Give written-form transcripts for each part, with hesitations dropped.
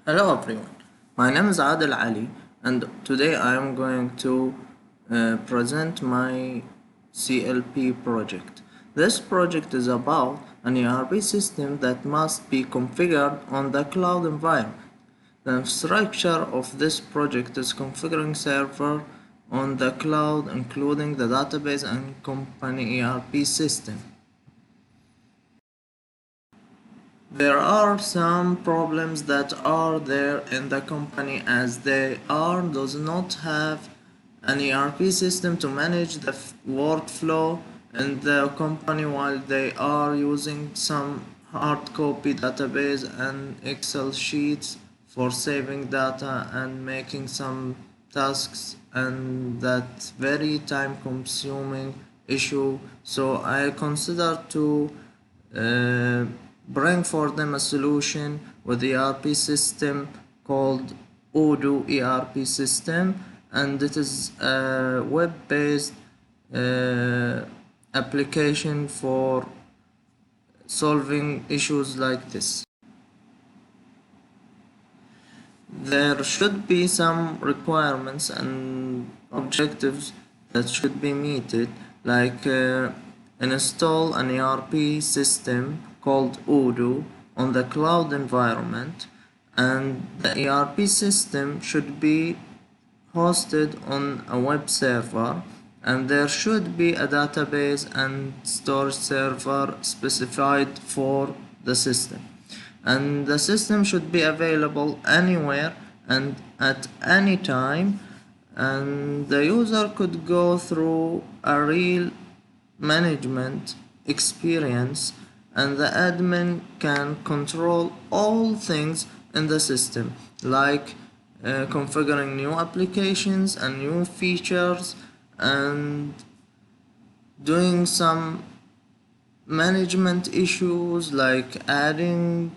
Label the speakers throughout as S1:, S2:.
S1: Hello everyone, my name is Adel Ali and today I am going to present my CLP project. This project is about an ERP system that must be configured on the cloud environment. The structure of this project is configuring server on the cloud including the database and company ERP system. There are some problems that are there in the company as they does not have an ERP system to manage the workflow in the company while they are using some hard copy database and Excel sheets for saving data and making some tasks, and that very time consuming issue. So I consider to uh, bring for them a solution with the ERP system called Odoo ERP system, and it is a web-based application for solving issues like this. There should be some requirements and objectives that should be meted, like install an ERP system called Odoo on the cloud environment, and the ERP system should be hosted on a web server, and there should be a database and storage server specified for the system, and the system should be available anywhere and at any time, and the user could go through a real management experience, and the admin can control all things in the system, like configuring new applications and new features and doing some management issues like adding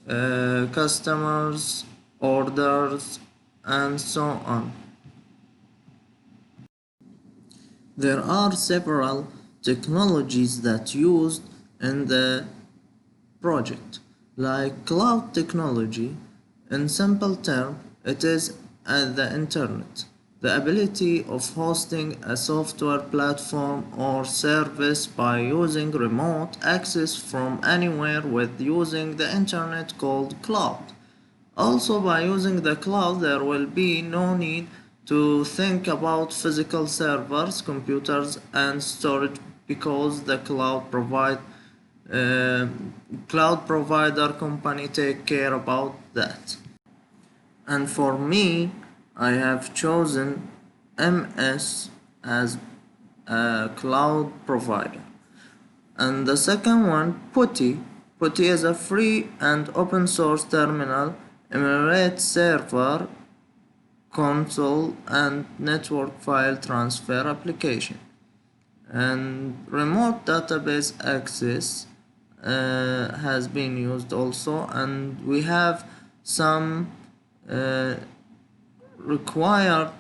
S1: customers, orders, and so on. There are several technologies that used in the project, like cloud technology. In simple term, it is the internet, the ability of hosting a software platform or service by using remote access from anywhere with using the internet called cloud. Also, by using the cloud, there will be no need to think about physical servers, computers, and storage because the uh, cloud provider company take care about that. And for me, I have chosen MS as a cloud provider. And the second one, Putty. Putty is a free and open source terminal, emulates server, console, and network file transfer application. And remote database access has been used also, and we have some uh, required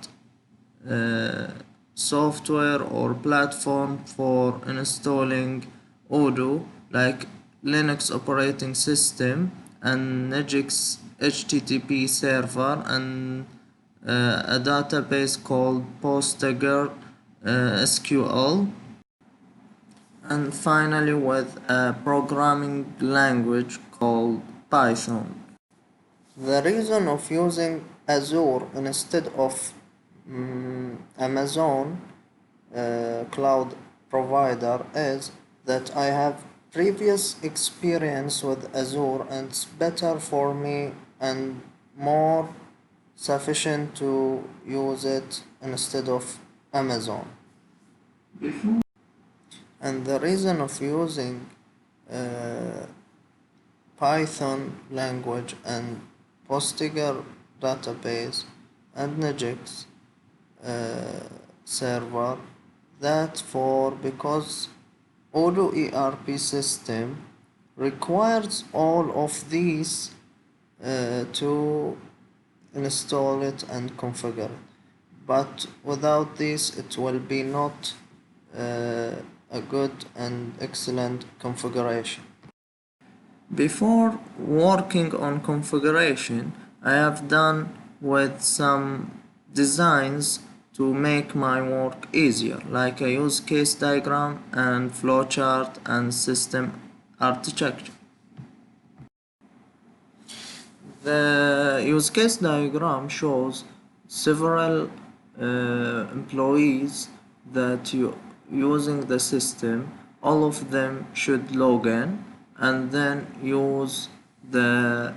S1: uh, software or platform for installing Odoo, like Linux operating system and Nginx HTTP server, and a database called PostgreSQL, and finally with a programming language called Python. The reason of using Azure instead of Amazon cloud provider is that I have previous experience with Azure, and it's better for me and more sufficient to use it instead of Amazon. And the reason of using uh, Python language and Postgre database and Nginx server, that for because Odoo ERP system requires all of these to install it and configure it, but without this it will be not a good and excellent configuration. Before working on configuration, I have done with some designs to make my work easier, like a use case diagram and flowchart and system architecture. The use case diagram shows several employees that you using the system. All of them should log in and then use the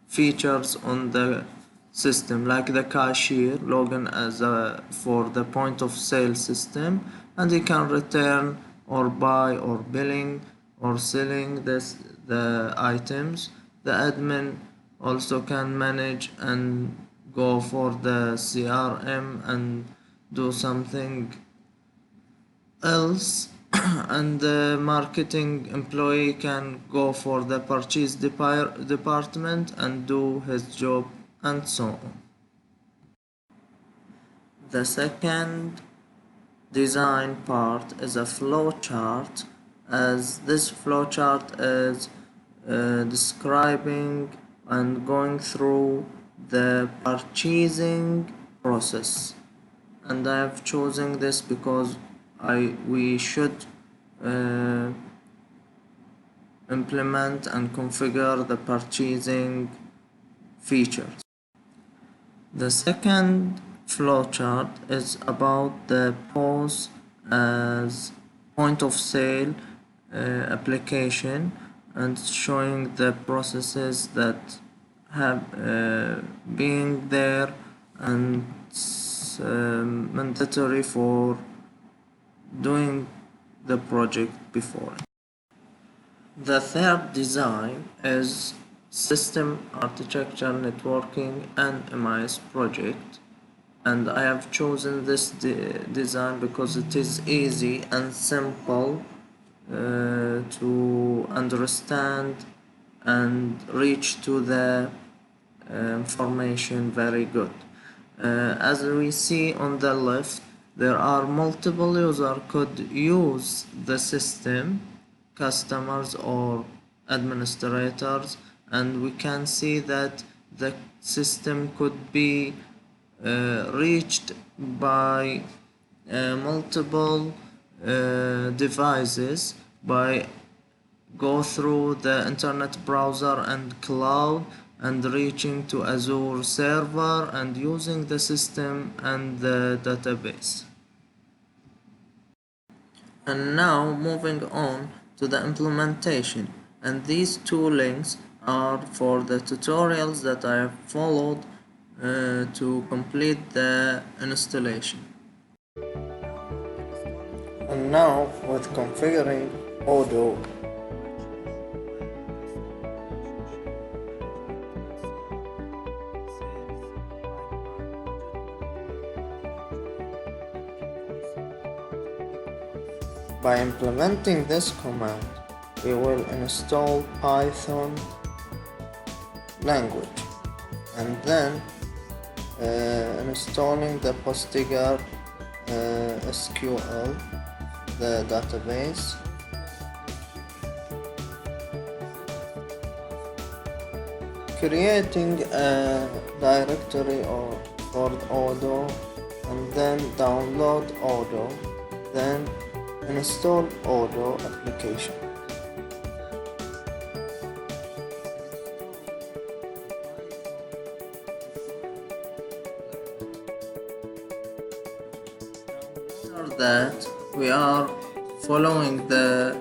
S1: features on the system, like the cashier login as a for the point of sale system, and he can return or buy or billing or selling the items. The admin also can manage and go for the CRM and do something else. And the marketing employee can go for the purchase department and do his job, and so on. The second design part is a flow chart, as this flow chart is describing and going through the purchasing process, and I have chosen this because we should uh, implement and configure the purchasing features. The second flowchart is about the POS as point of sale application, and showing the processes that have been there, and mandatory for doing the project before. The third design is system architecture, networking, and MIS project, and I have chosen this design because it is easy and simple to understand and reach to the information very good. As we see on the left, there are multiple users could use the system, customers or administrators, and we can see that the system could be reached by multiple devices by go through the internet browser and cloud, and reaching to Azure server and using the system and the database. And now moving on to the implementation, and these two links are for the tutorials that I have followed to complete the installation. And now with configuring Odoo, by implementing this command, we will install Python language, and then installing the Postgres SQL, the database, creating a directory for Odoo, and then download Odoo, then install Odoo application. After that, we are following the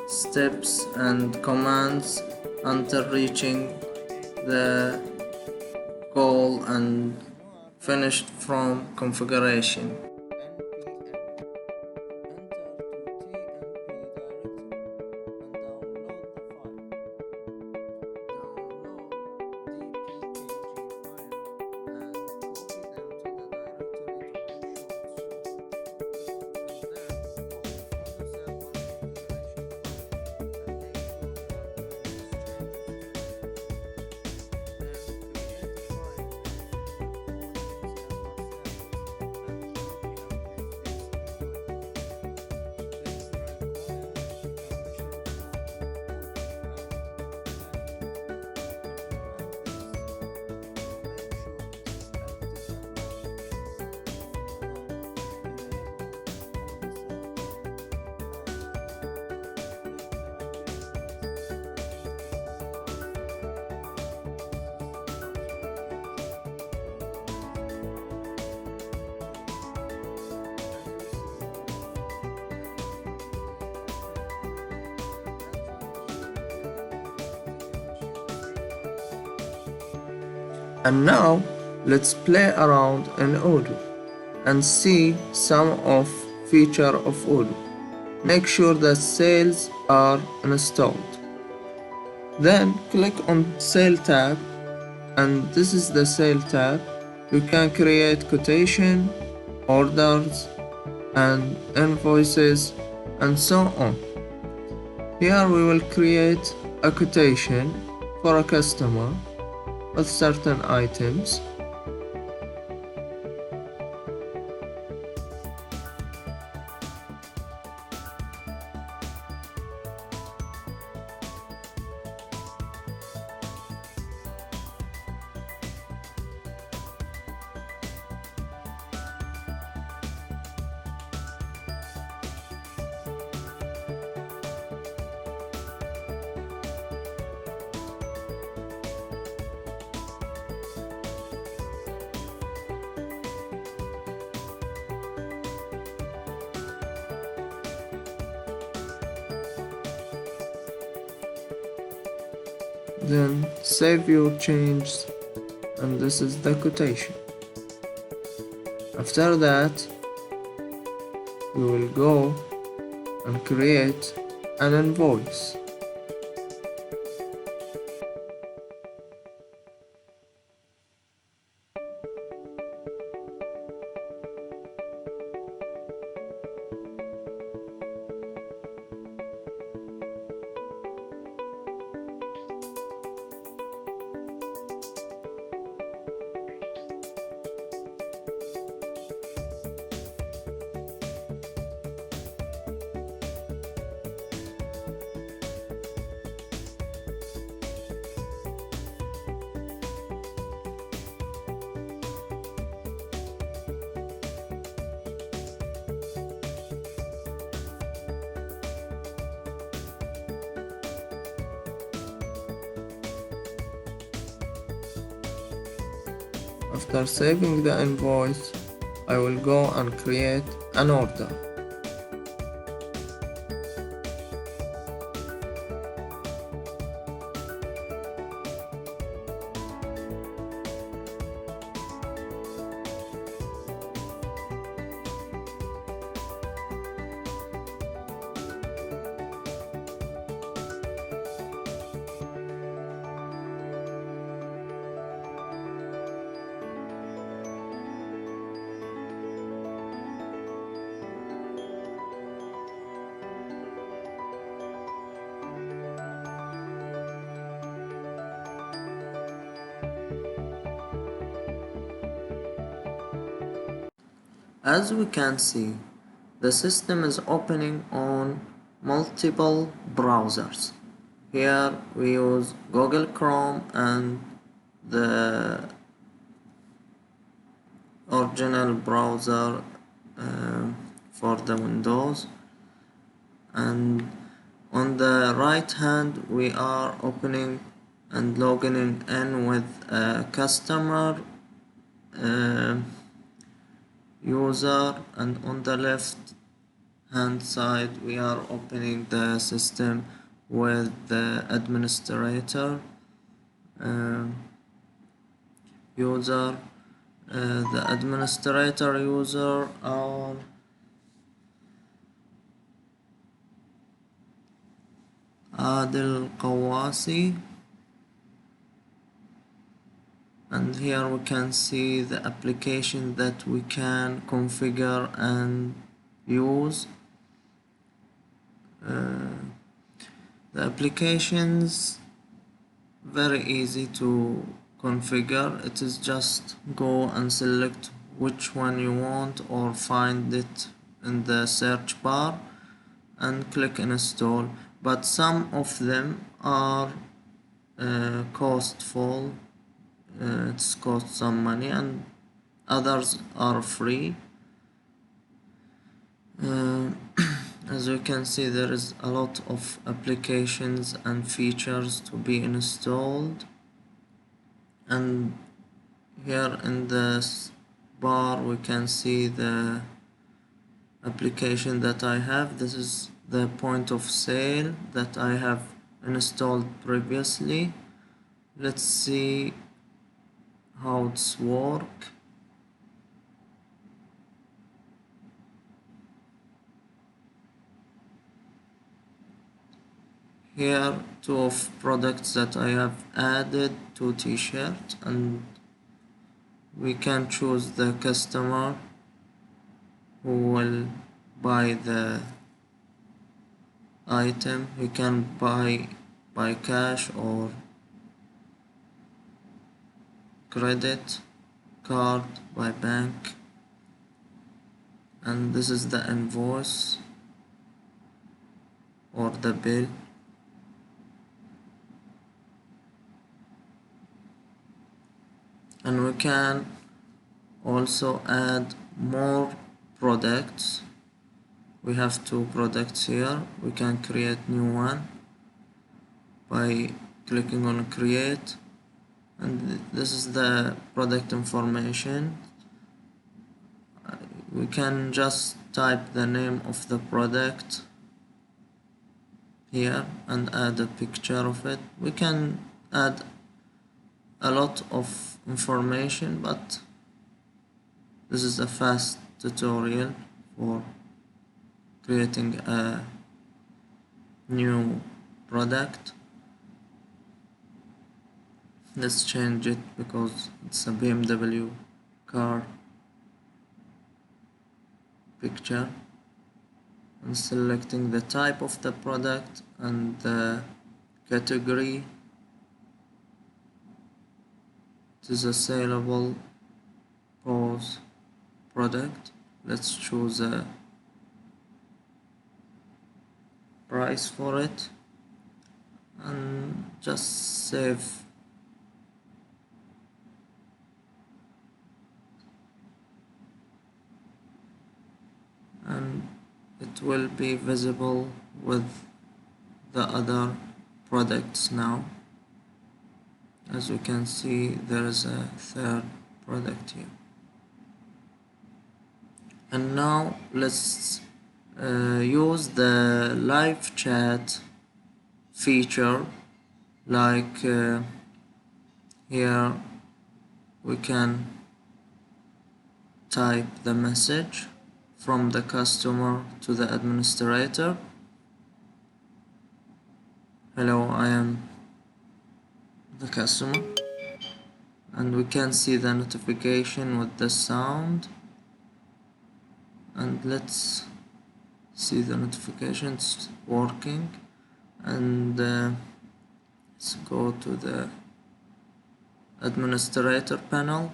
S1: steps and commands until reaching the goal and finished from configuration. And now let's play around in Odoo and see some of feature of Odoo. Make sure that sales are installed. Then click on Sale tab, and this is the Sale tab. You can create quotation, orders, and invoices, and so on. Here we will create a quotation for a customer with certain items. Then save your changes, and this is the quotation. After that, we will go and create an invoice. After saving the invoice, I will go and create an order. As we can see, the system is opening on multiple browsers. Here we use Google Chrome and the original browser for the Windows, and on the right hand we are opening and logging in with a customer user, and on the left hand side we are opening the system with the administrator user. The administrator user are Adil Qawasi, and here we can see the application that we can configure and use. The applications very easy to configure. It is just go and select which one you want or find it in the search bar and click install, but some of them are costful. It's cost some money, and others are free. As you can see, there is a lot of applications and features to be installed, and here in this bar we can see the application that I have. This is the point of sale that I have installed previously. Let's see how it's work. Here two of products that I have added to t-shirt, and we can choose the customer who will buy the item. He can buy by cash or credit card by bank, and this is the invoice or the bill. And we can also add more products. We have two products here. We can create new one by clicking on create, and this is the product information. We can just type the name of the product here and add a picture of it. We can add a lot of information, but this is a fast tutorial for creating a new product. Let's change it because it's a BMW car picture, and selecting the type of the product and the category. It is a saleable pose product. Let's choose a price for it and just save. And it will be visible with the other products now. As we can see, there is a third product here. And now let's use the live chat feature. Like here we can type the message from the customer to the administrator. Hello, I am the customer, and we can see the notification with the sound. And let's see the notifications working. And let's go to the administrator panel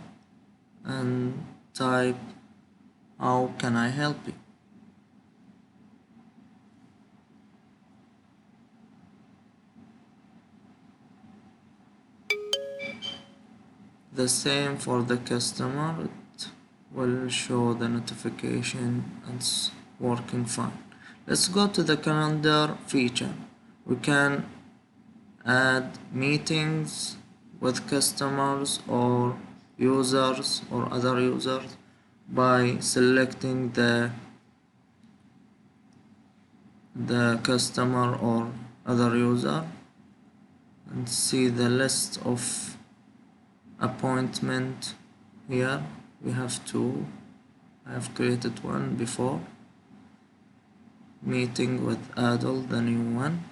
S1: and type, how can I help you? The same for the customer. It will show the notification and it's working fine. Let's go to the calendar feature. We can add meetings with customers or users or other users by selecting the customer or other user, and see the list of appointment. Here we have two. I have created one before. Meeting with Adel, the new one.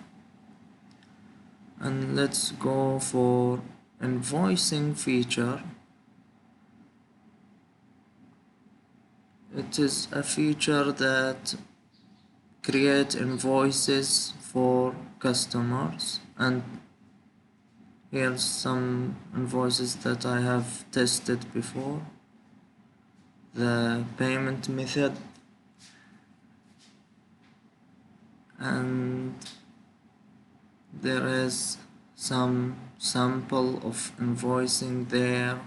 S1: And let's go for invoicing feature. It is a feature that create invoices for customers, and here's some invoices that I have tested before. The payment method, and there is some sample of invoicing there.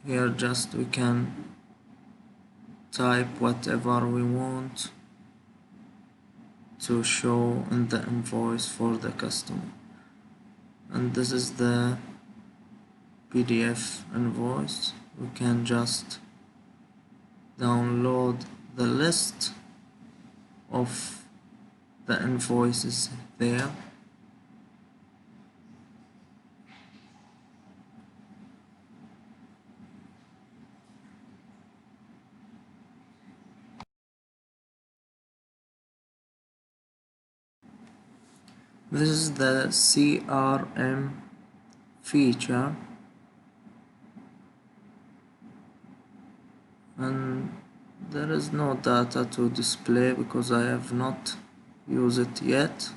S1: Here just we can type whatever we want to show in the invoice for the customer. And this is the PDF invoice. We can just download the list of the invoices there. This is the CRM feature, and there is no data to display because I have not used it yet.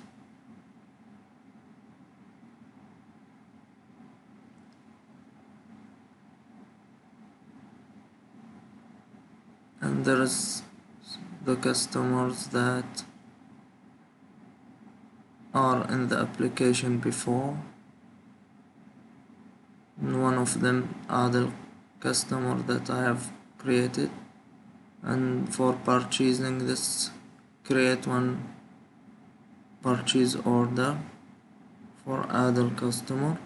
S1: And there is the customers that are in the application before. And one of them are the customer that I have created, and for purchasing this, create one purchase order for other customer.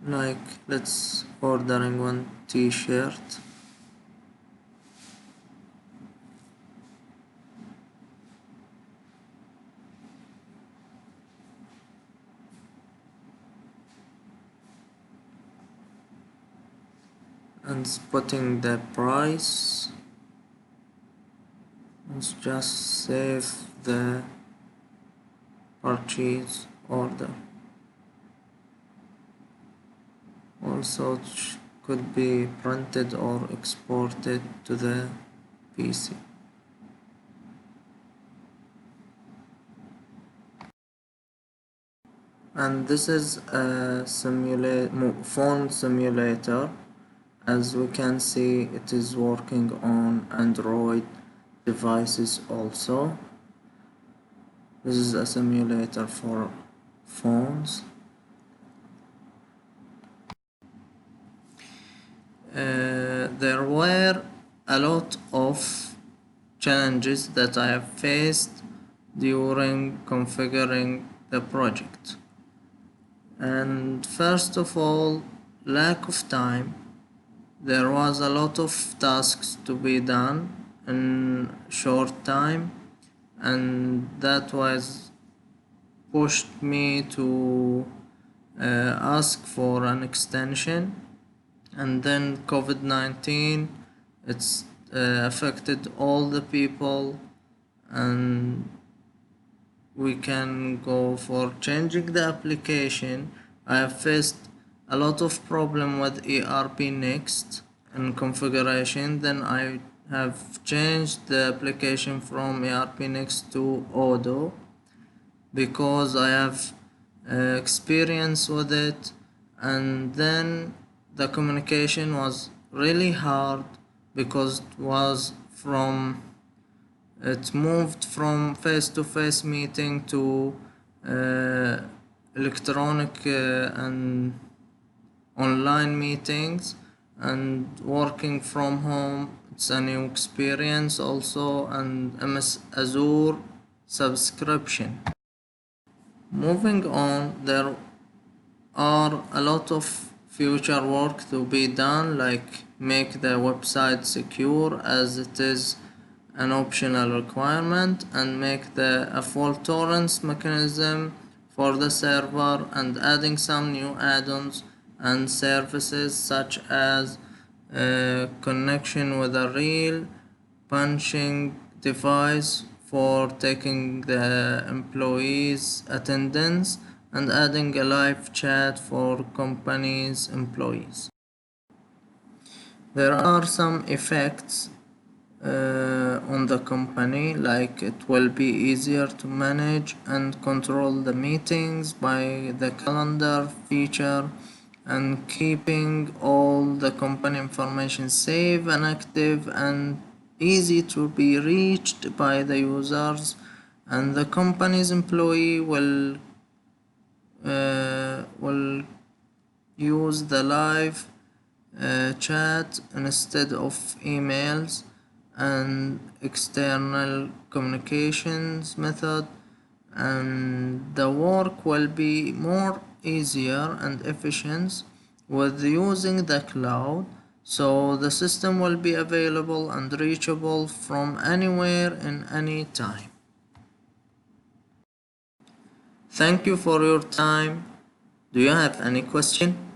S1: Like, let's ordering one t-shirt. And putting the price. Let's just save the purchase order. Also, it could be printed or exported to the PC. And this is a phone simulator. As we can see, it is working on Android devices also. This is a simulator for phones. There were a lot of challenges that I have faced during configuring the project. And first of all, lack of time. There was a lot of tasks to be done in short time, and that was pushed me to ask for an extension. And then COVID-19, it's affected all the people, and we can go for changing the application. I have faced a lot of problem with ERP next and configuration. Then I have changed the application from ERP next to Odoo because I have experience with it. And then the communication was really hard because it moved from face-to-face meeting to electronic and online meetings, and working from home. It's a new experience also, and MS Azure subscription. Moving on, there are a lot of future work to be done, like make the website secure as it is an optional requirement, and make a fault tolerance mechanism for the server, and adding some new add-ons and services such as connection with a real punching device for taking the employees' attendance, and adding a live chat for company's employees. There are some effects on the company, like it will be easier to manage and control the meetings by the calendar feature, and keeping all the company information safe and active and easy to be reached by the users, and the company's employee will use the live chat instead of emails and external communications method, and the work will be more easier and efficient with using the cloud, so the system will be available and reachable from anywhere in any time. Thank you for your time. Do you have any question?